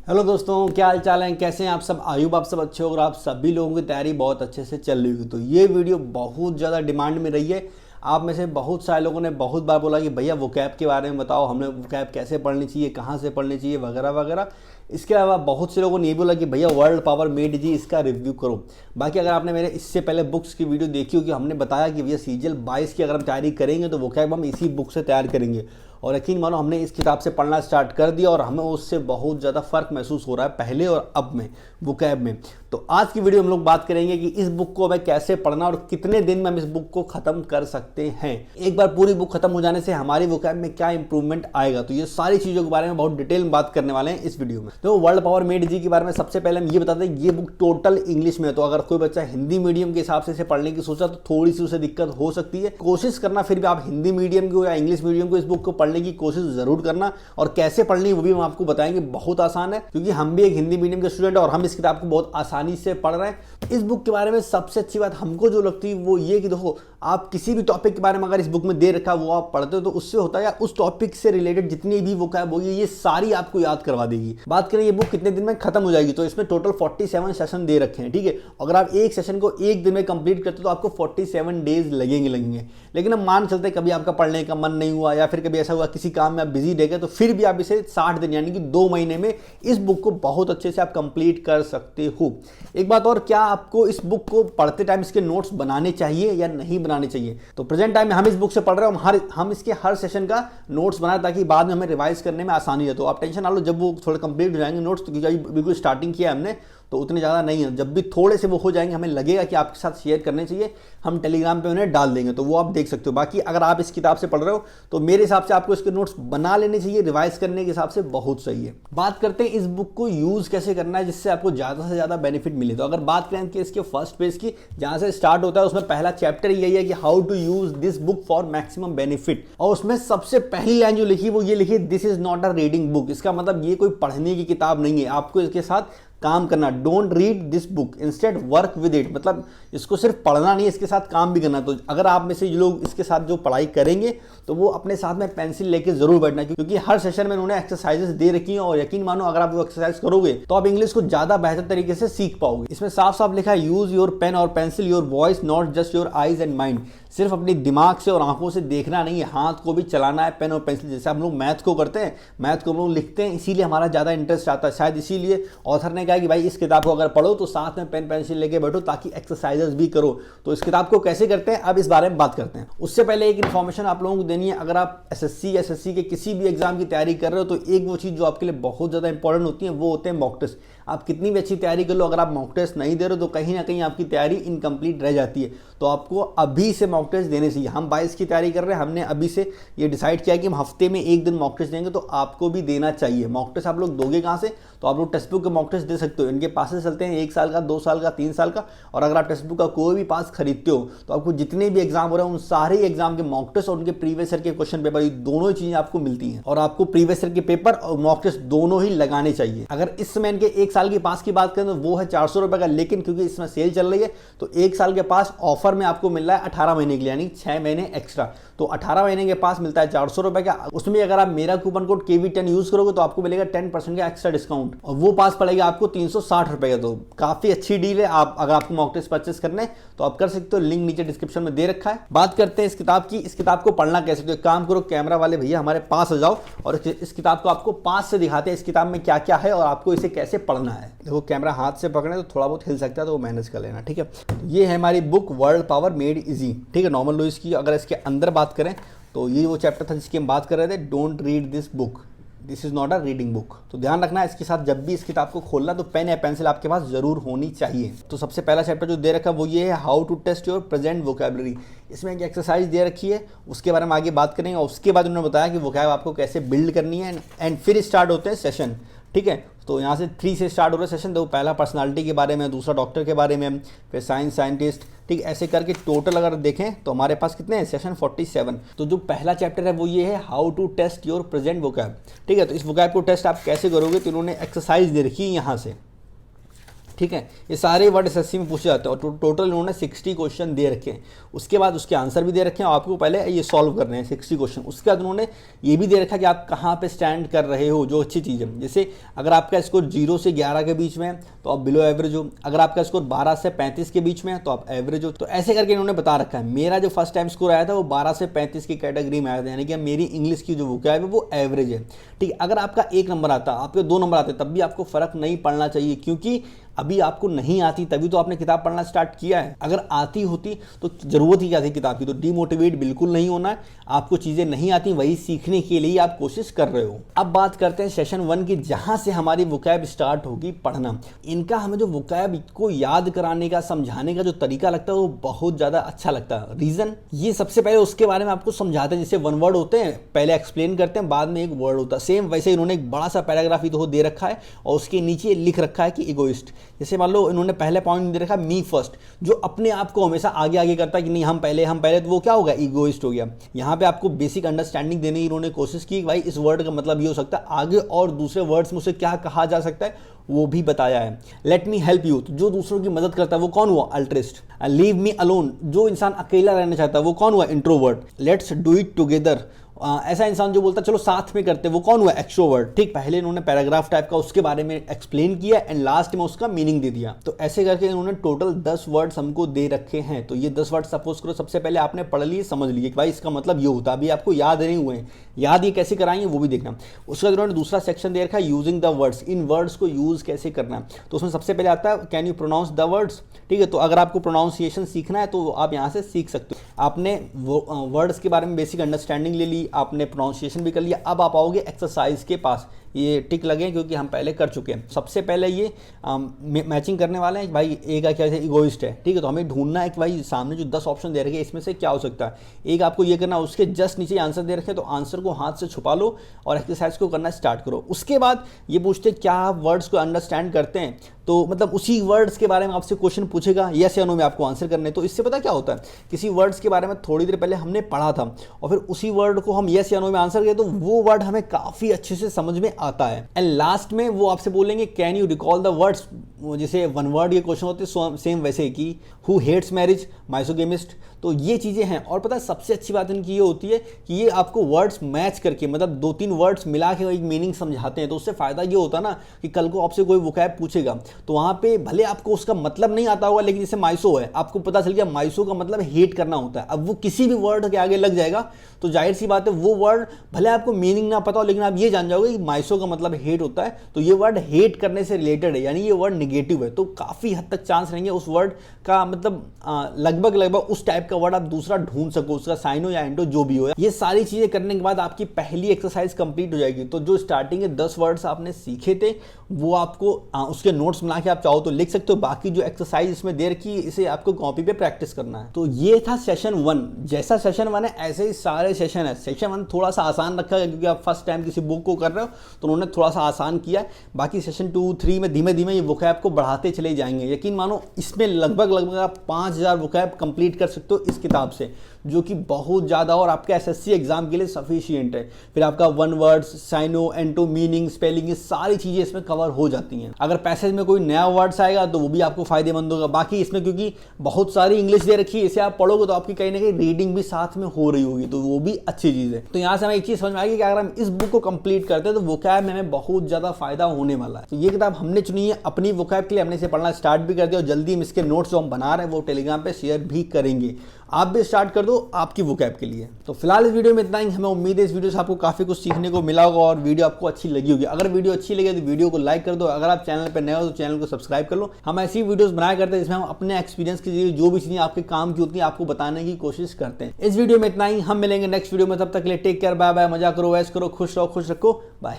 Hello दोस्तों, क्या हाल चाल है, कैसे हैं आप सब। आयुब आप सब अच्छे हो और आप सभी लोगों की तैयारी बहुत अच्छे से चल रही होगी। तो ये वीडियो बहुत ज़्यादा डिमांड में रही है। आप में से बहुत सारे लोगों ने बहुत बार बोला कि भैया वोकैब के बारे में बताओ, हमें वोकैब कैसे पढ़नी चाहिए, कहाँ से पढ़नी चाहिए, वगैरह वगैरह। इसके अलावा बहुत से लोगों ने ये बोला कि भैया वर्ल्ड पावर मेड जी इसका रिव्यू करो। बाकी अगर आपने मेरे इससे पहले बुक्स की वीडियो देखी होगी, हमने बताया कि भैया सीजीएल 22 की अगर हम तैयारी करेंगे तो वोकैब हम इसी बुक से तैयार करेंगे। और यकीन मानो हमने इस किताब से पढ़ना स्टार्ट कर दिया और हमें उससे बहुत ज़्यादा फ़र्क महसूस हो रहा है पहले और अब में वोकैब में। तो आज की वीडियो हम लोग बात करेंगे कि इस बुक को हमें कैसे पढ़ना और कितने दिन में हम इस बुक को ख़त्म कर सकते हैं। एक बार पूरी बुक खत्म हो जाने से हमारी वोकैब में क्या इंप्रूवमेंट आएगा, तो ये सारी चीज़ों के बारे में बहुत डिटेल में बात करने वाले हैं इस वीडियो में। तो वर्ल्ड पावर मेड जी के बारे में सबसे पहले हम ये बताते हैं, ये बुक टोटल इंग्लिश में है। तो अगर कोई बच्चा हिंदी मीडियम के हिसाब से इसे पढ़ने की सोचा तो थोड़ी सी उसे दिक्कत हो सकती है। कोशिश करना फिर भी आप हिंदी मीडियम को या इंग्लिश मीडियम को इस बुक को पढ़ने की कोशिश जरूर करना। और कैसे पढ़नी वो भी हम आपको बताएंगे। बहुत आसान है क्योंकि हम भी एक हिंदी मीडियम के स्टूडेंट और हम इस किताब को बहुत आसानी से पढ़ रहे हैं। इस बुक के बारे में सबसे अच्छी बात हमको जो लगती है वो ये कि देखो, आप किसी भी टॉपिक के बारे में अगर इस बुक में दे रखा वो आप पढ़ते हो तो उससे होता है या उस टॉपिक से रिलेटेड जितनी भी वोकैब होगी ये सारी आपको याद करवा देगी। बात करें ये बुक कितने दिन में खत्म हो जाएगी, तो इसमें टोटल 47 सेशन दे रखे हैं। ठीक है, अगर आप एक सेशन को एक दिन में कंप्लीट करते हो तो आपको 47 डेज लगेंगे। लेकिन हम मान चलते कभी आपका पढ़ने का मन नहीं हुआ या फिर कभी ऐसा हुआ किसी काम में आप बिजी रह गए, तो फिर भी आप इसे 60 दिन यानी कि 2 महीने में इस बुक को बहुत अच्छे से आप कंप्लीट कर सकते हो। एक बात और, क्या आपको इस बुक को पढ़ते टाइम इसके नोट्स बनाने चाहिए या नहीं बनाने चाहिए। तो प्रेजेंट टाइम में हम इस बुक से पढ़ रहे हैं, हम इसके हर सेशन का नोट्स बनाए ताकि बाद में हमें रिवाइज करने में आसानी है। तो आप टेंशन ना लो, जब वो थोड़ा कंप्लीट हो जाएंगे नोट्स, तो बिल्कुल स्टार्टिंग किया हमने तो उतने ज़्यादा नहीं है। जब भी थोड़े से वो हो जाएंगे, हमें लगेगा कि आपके साथ शेयर करने चाहिए, हम टेलीग्राम पे उन्हें डाल देंगे, तो वो आप देख सकते हो। बाकी अगर आप इस किताब से पढ़ रहे हो तो मेरे हिसाब से आपको इसके नोट्स बना लेने चाहिए, रिवाइज करने के हिसाब से बहुत सही है। बात करते हैं इस बुक को यूज़ कैसे करना है जिससे आपको ज़्यादा से ज़्यादा बेनिफिट मिले। तो अगर बात करें कि इसके फर्स्ट पेज की, जहाँ से स्टार्ट होता है, उसमें पहला चैप्टर यही है कि how to use this book for maximum benefit. और उसमें सबसे पहली लाइन जो लिखी वो ये लिखी, this is not a reading book. इसका मतलब ये कोई पढ़ने की किताब नहीं है, आपको इसके साथ काम करना। Don't read this book, instead work with it. मतलब इसको सिर्फ पढ़ना नहीं, इसके साथ काम भी करना। तो अगर आप में से जो लोग इसके साथ जो पढ़ाई करेंगे तो वो अपने साथ में पेंसिल लेके जरूर बैठना, क्योंकि हर सेशन में उन्होंने एक्सरसाइजेस दे रखी हैं। और यकीन मानो अगर आप वो एक्सरसाइज करोगे तो आप इंग्लिश को ज्यादा बेहतर तरीके से सीख पाओगे। इसमें साफ साफ लिखा है, यूज योर पेन और pencil, your voice, not just your eyes and mind. सिर्फ अपनी दिमाग से और आंखों से देखना नहीं है, हाथ को भी चलाना है पेन और पेंसिल। जैसे हम लोग मैथ को करते हैं, मैथ को हम लोग लिखते हैं, इसीलिए हमारा ज़्यादा इंटरेस्ट आता है। शायद इसीलिए ऑथर ने कहा कि भाई इस किताब को अगर पढ़ो तो साथ में पेन पेंसिल लेके बैठो ताकि एक्सरसाइजेस भी करो। तो इस किताब को कैसे करते हैं अब इस बारे में बात करते हैं। उससे पहले एक इन्फॉर्मेशन आप लोगों को देनी है। अगर आप एसएससी के किसी भी एग्जाम की तैयारी कर रहे हो तो एक वो चीज़ जो आपके लिए बहुत ज़्यादा इंपॉर्टेंट होती है वो होते हैं मॉक टेस्ट। आप कितनी भी अच्छी तैयारी कर लो, अगर आप मॉक टेस्ट नहीं दे रहे हो तो कहीं ना कहीं आपकी तैयारी इनकम्प्लीट रह जाती है। तो आपको अभी से मॉक टेस्ट देने चाहिए। हम 22 की तैयारी कर रहे हैं, हमने अभी से ये डिसाइड किया कि हम हफ्ते में एक दिन मॉक टेस्ट देंगे, तो आपको भी देना चाहिए। मॉक टेस्ट आप लोग दोगे कहाँ से, तो आप लोग टेक्स्ट बुक के मॉक टेस्ट दे सकते हो। इनके पासेस चलते हैं 1 साल का, 2 साल का, 3 साल का। और अगर आप टेक्स्ट बुक का कोई भी पास खरीदते हो तो आपको जितने भी एग्जाम हो रहे हैं उन सारे एग्जाम के मॉक टेस्ट और उनके प्रीवियस ईयर के क्वेश्चन पेपर, ये दोनों ही चीजें आपको मिलती हैं। और आपको प्रीवियस ईयर के पेपर और मॉक टेस्ट दोनों ही लगाने चाहिए। अगर इस समय इनके 1 साल के पास की बात करें तो वो है 400 रुपए का, लेकिन क्योंकि इसमें सेल चल रही है तो 1 साल के पास ऑफर में आपको मिल रहा है 18 महीने के लिए, यानी 6 महीने एक्स्ट्रा। तो 18 महीने के पास मिलता है 400 रुपए का। उसमें अगर आप मेरा कूपन कोड KV10 यूज करोगे तो आपको मिलेगा 10% का एक्स्ट्रा डिस्काउंट, और वो पास पड़ेगा आपको 360 रुपए का। तो काफी अच्छी डील है। आप अगर आपको मॉक टेस्ट परचेस करने तो आप कर सकते हो, लिंक नीचे डिस्क्रिप्शन में दे रखा है। बात करते हैं इस किताब की। इस किताब को पढ़ना कैसे, तो एक काम करो, कैमरा वाले भैया हमारे पास आ जाओ और इस किताब को आपको पास से दिखाते हैं इस किताब में क्या क्या है और आपको इसे कैसे पढ़ना है। देखो कैमरा हाथ से पकड़े तो थोड़ा बहुत हिल सकता है, तो वो मैनेज कर लेना, ठीक है। ये है हमारी book world power made easy, ठीक है, नॉर्मन लुइस की। अगर इसके अंदर बात करें तो ये वो चैप्टर था जिसकी हम बात कर रहे थे, don't read this book, this is not a reading book. तो ध्यान रखना है, इसके साथ जब भी इस किताब को खोलना तो पेन या पेंसिल आपके पास जरूर होनी चाहिए। तो सबसे पहला चैप्टर जो दे रखा है वो ये है, how to test your present vocabulary. इसमें एक एक्सरसाइज दे रखी है, उसके बारे में आगे बात करेंगे। और उसके बाद उन्होंने बताया कि वोकैब आपको कैसे बिल्ड करनी है, एंड फिर स्टार्ट होते हैं सेशन, ठीक है। तो यहाँ से 3 से स्टार्ट हो रहा है सेशन। तो पहला पर्सनालिटी के बारे में, दूसरा डॉक्टर के बारे में, फिर साइंस साइंटिस्ट, ठीक, ऐसे करके टोटल अगर देखें तो हमारे पास कितने हैं, सेशन 47। तो जो पहला चैप्टर है वो ये है, how to test your present vocab, ठीक है। तो इस वोकैब को टेस्ट आप कैसे करोगे, तो इन्होंने एक्सरसाइज दे रखी है यहाँ से, ठीक है, ये सारे वर्ड एसएससी में पूछे जाते हैं और टोटल इन्होंने 60 क्वेश्चन दे रखे हैं। उसके बाद उसके आंसर भी दे रखे हैं, आपको पहले ये सॉल्व करने हैं 60 क्वेश्चन। उसके बाद उन्होंने ये भी दे रखा है कि आप कहाँ पे स्टैंड कर रहे हो, जो अच्छी चीज़ है। जैसे अगर आपका स्कोर 0 से 11 के बीच में है तो आप बिलो एवरेज हो, अगर आपका स्कोर 12 से 35 के बीच में है तो आप एवरेज हो। तो ऐसे करके इन्होंने बता रखा है। मेरा जो फर्स्ट टाइम स्कोर आया था वो 12 से 35 की कैटेगरी में आया था, यानी कि मेरी इंग्लिश की जो वोकैब है वो एवरेज है। ठीक है, अगर आपका 1 नंबर आता, आपके 2 नंबर आते, तब भी आपको फर्क नहीं पड़ना चाहिए, क्योंकि अभी आपको नहीं आती तभी तो आपने किताब पढ़ना स्टार्ट किया है। अगर आती होती तो जरूरत ही क्या थी किताब की। तो डीमोटिवेट बिल्कुल नहीं होना है, आपको चीजें नहीं आती वही सीखने के लिए आप कोशिश कर रहे हो। अब बात करते हैं सेशन 1 की, जहां से हमारी वोकैब स्टार्ट होगी पढ़ना। इनका हमें जो वोकैब को याद कराने का, समझाने का जो तरीका लगता है वो बहुत ज्यादा अच्छा लगता है। रीजन ये, सबसे पहले उसके बारे में आपको समझाते हैं। जैसे 1 वर्ड होते हैं, पहले एक्सप्लेन करते हैं, बाद में 1 वर्ड होता है। सेम वैसे इन्होंने एक बड़ा सा पैराग्राफ तो दे रखा है और उसके नीचे लिख रखा है कि इगोइस्ट। जैसे मान लो इन्होंने पहले पॉइंट दे रखा मी फर्स्ट, जो अपने आप को हमेशा आगे आगे करता है कि नहीं हम पहले, तो वो क्या होगा, ईगोइस्ट हो गया। यहाँ पे आपको बेसिक अंडरस्टैंडिंग देने की इन्होंने कोशिश की, भाई इस वर्ड का मतलब ये हो सकता है, आगे और दूसरे वर्ड्स में उसे क्या कहा जा सकता है वो भी बताया है। लेट मी हेल्प यू, जो दूसरों की मदद करता है वो कौन हुआ, अल्ट्रिस्ट। लीव मी अलोन, जो इंसान अकेला रहना चाहता है वो कौन हुआ, introvert. Let's do it together, ऐसा इंसान जो बोलता है चलो साथ में करते, वो कौन हुआ, एक्सट्रोवर्ट। ठीक, पहले इन्होंने पैराग्राफ टाइप का उसके बारे में एक्सप्लेन किया एंड लास्ट में उसका मीनिंग दे दिया। तो ऐसे करके इन्होंने टोटल 10 वर्ड्स हमको दे रखे हैं। तो ये 10 वर्ड सपोज करो सबसे पहले आपने पढ़ लिए, समझ लिए कि भाई इसका मतलब ये होता है। अभी आपको याद नहीं हुए हैं, याद ये कैसे कराएंगे वो भी देखना। उसके बाद इन्होंने दूसरा सेक्शन दे रखा है यूजिंग द वर्ड्स, इन वर्ड्स को यूज कैसे करना है। तो उसमें सबसे पहले आता है can you pronounce the words. ठीक है, तो अगर आपको प्रोनाउंसिएशन सीखना है तो आप यहाँ से सीख सकते हो। आपने वर्ड्स के बारे में बेसिक अंडरस्टैंडिंग ले ली, आपने प्रोनाउंसिएशन भी कर लिया। अब आप आओगे एक्सरसाइज के पास, ये टिक लगे क्योंकि हम पहले कर चुके हैं। सबसे पहले ये मैचिंग करने वाले हैं, भाई ए का क्या है, इगोइस्ट है। ठीक है, तो हमें ढूंढना है कि भाई सामने जो 10 ऑप्शन दे रखे हैं इसमें से क्या हो सकता है। एक आपको ये करना, उसके जस्ट नीचे आंसर दे रखे हैं तो आंसर को हाथ से छुपा लो और एक्सरसाइज को करना स्टार्ट करो। उसके बाद ये पूछते क्या आप वर्ड्स को अंडरस्टैंड करते हैं, तो मतलब उसी वर्ड्स के बारे में आपसे क्वेश्चन पूछेगा, यस या नो में आपको आंसर करने। तो इससे पता क्या होता है, किसी वर्ड्स के बारे में थोड़ी देर पहले हमने पढ़ा था और फिर उसी वर्ड को हम यस या नो में आंसर किया तो वो वर्ड हमें काफी अच्छे से समझ में आता है। एंड लास्ट में वो आपसे बोलेंगे can you recall the words, जैसे 1 वर्ड ये क्वेश्चन होते हैं सेम वैसे कि हु हेट्स मैरिज, माइसोगेमिस्ट। तो ये चीज़ें हैं। और पता है सबसे अच्छी बात इनकी ये होती है कि ये आपको वर्ड्स मैच करके, मतलब 2-3 वर्ड्स मिला के एक मीनिंग समझाते हैं। तो उससे फ़ायदा ये होता है ना कि कल को आपसे कोई वोकैब पूछेगा तो वहाँ पे भले आपको उसका मतलब नहीं आता होगा, लेकिन जैसे माइसो है, आपको पता चल गया माइसो का मतलब हेट करना होता है। अब वो किसी भी वर्ड के आगे लग जाएगा तो जाहिर सी बात है वो वर्ड भले आपको मीनिंग ना पता हो, लेकिन आप ये जान जाओगे कि माइसो का मतलब हेट होता है। तो ये वर्ड हेट करने से रिलेटेड है, यानी ये वर्ड निगेटिव है। तो काफ़ी हद तक चांस रहेंगे उस वर्ड का, मतलब लगभग उस टाइप का वर्ड आप दूसरा ढूंढ सको, उसका साइन हो या एंड हो जो भी हो। ये सारी चीजें करने के बाद आपकी पहली एक्सरसाइज कंप्लीट हो जाएगी। तो जो स्टार्टिंग के 10 वर्ड्स आपने सीखे थे वो आपको उसके नोट्स बना के आप चाहो तो लिख सकते हो। बाकी जो एक्सरसाइज इसमें दे रखी है इसे आपको कॉपी पे प्रैक्टिस करना है। तो ये था सेशन 1। जैसा सेशन 1 है ऐसे ही सारे सेशन है। सेशन 1 थोड़ा सा आसान रखा है क्योंकि आप फर्स्ट टाइम किसी बुक को कर रहे हो तो उन्होंने थोड़ा सा आसान किया है। बाकी सेशन 2, 3 में धीमे धीमे ये वोकैब को बढ़ाते चले जाएंगे। यकीन मानो इसमें लगभग आप 5000 वोकैब कंप्लीट कर सकते हो इस किताब से, जो कि बहुत ज़्यादा और आपके एसएससी एग्जाम के लिए सफिशिएंट है। फिर आपका 1 वर्ड्स, साइनो, एंटो, मीनिंग, स्पेलिंग, ये सारी चीज़ें इसमें कवर हो जाती हैं। अगर पैसेज में कोई नया वर्ड्स आएगा तो वो भी आपको फायदेमंद होगा। बाकी इसमें क्योंकि बहुत सारी इंग्लिश दे रखी है, इसे आप पढ़ोगे तो आपकी कहीं ना कहीं रीडिंग भी साथ में हो रही होगी, तो वो भी अच्छी चीज़ है। तो यहाँ से हमें एक चीज़ समझ में आएगी कि अगर हम इस बुक को कंप्लीट करते हैं तो वोकैब में हमें बहुत ज़्यादा फायदा होने वाला है। तो ये किताब हमने चुनी है अपनी वोकैब के लिए, हमने इसे पढ़ना स्टार्ट भी कर दिया और जल्दी हम इसके नोट्स जो हम बना रहे हैं वो टेलीग्राम पे शेयर भी करेंगे। आप भी स्टार्ट कर दो आपकी वोकैब के लिए। तो फिलहाल इस वीडियो में इतना ही। हमें उम्मीद है इस वीडियो से आपको काफी कुछ सीखने को मिला होगा और वीडियो आपको अच्छी लगी होगी। अगर वीडियो अच्छी लगे तो वीडियो को लाइक कर दो। अगर आप चैनल पर नए हो तो चैनल को सब्सक्राइब कर लो। हम ऐसी वीडियोस बनाया करते हैं जिसमें हम अपने एक्सपीरियंस के जरिए जो भी चीजें आपके काम की होती है आपको बताने की कोशिश करते हैं। इस वीडियो में इतना ही। हम मिलेंगे नेक्स्ट वीडियो में, तब तक के लिए टेक केयर, बाय बाय। मजा करो, ऐश करो, खुश रहो, खुश रखो, बाय।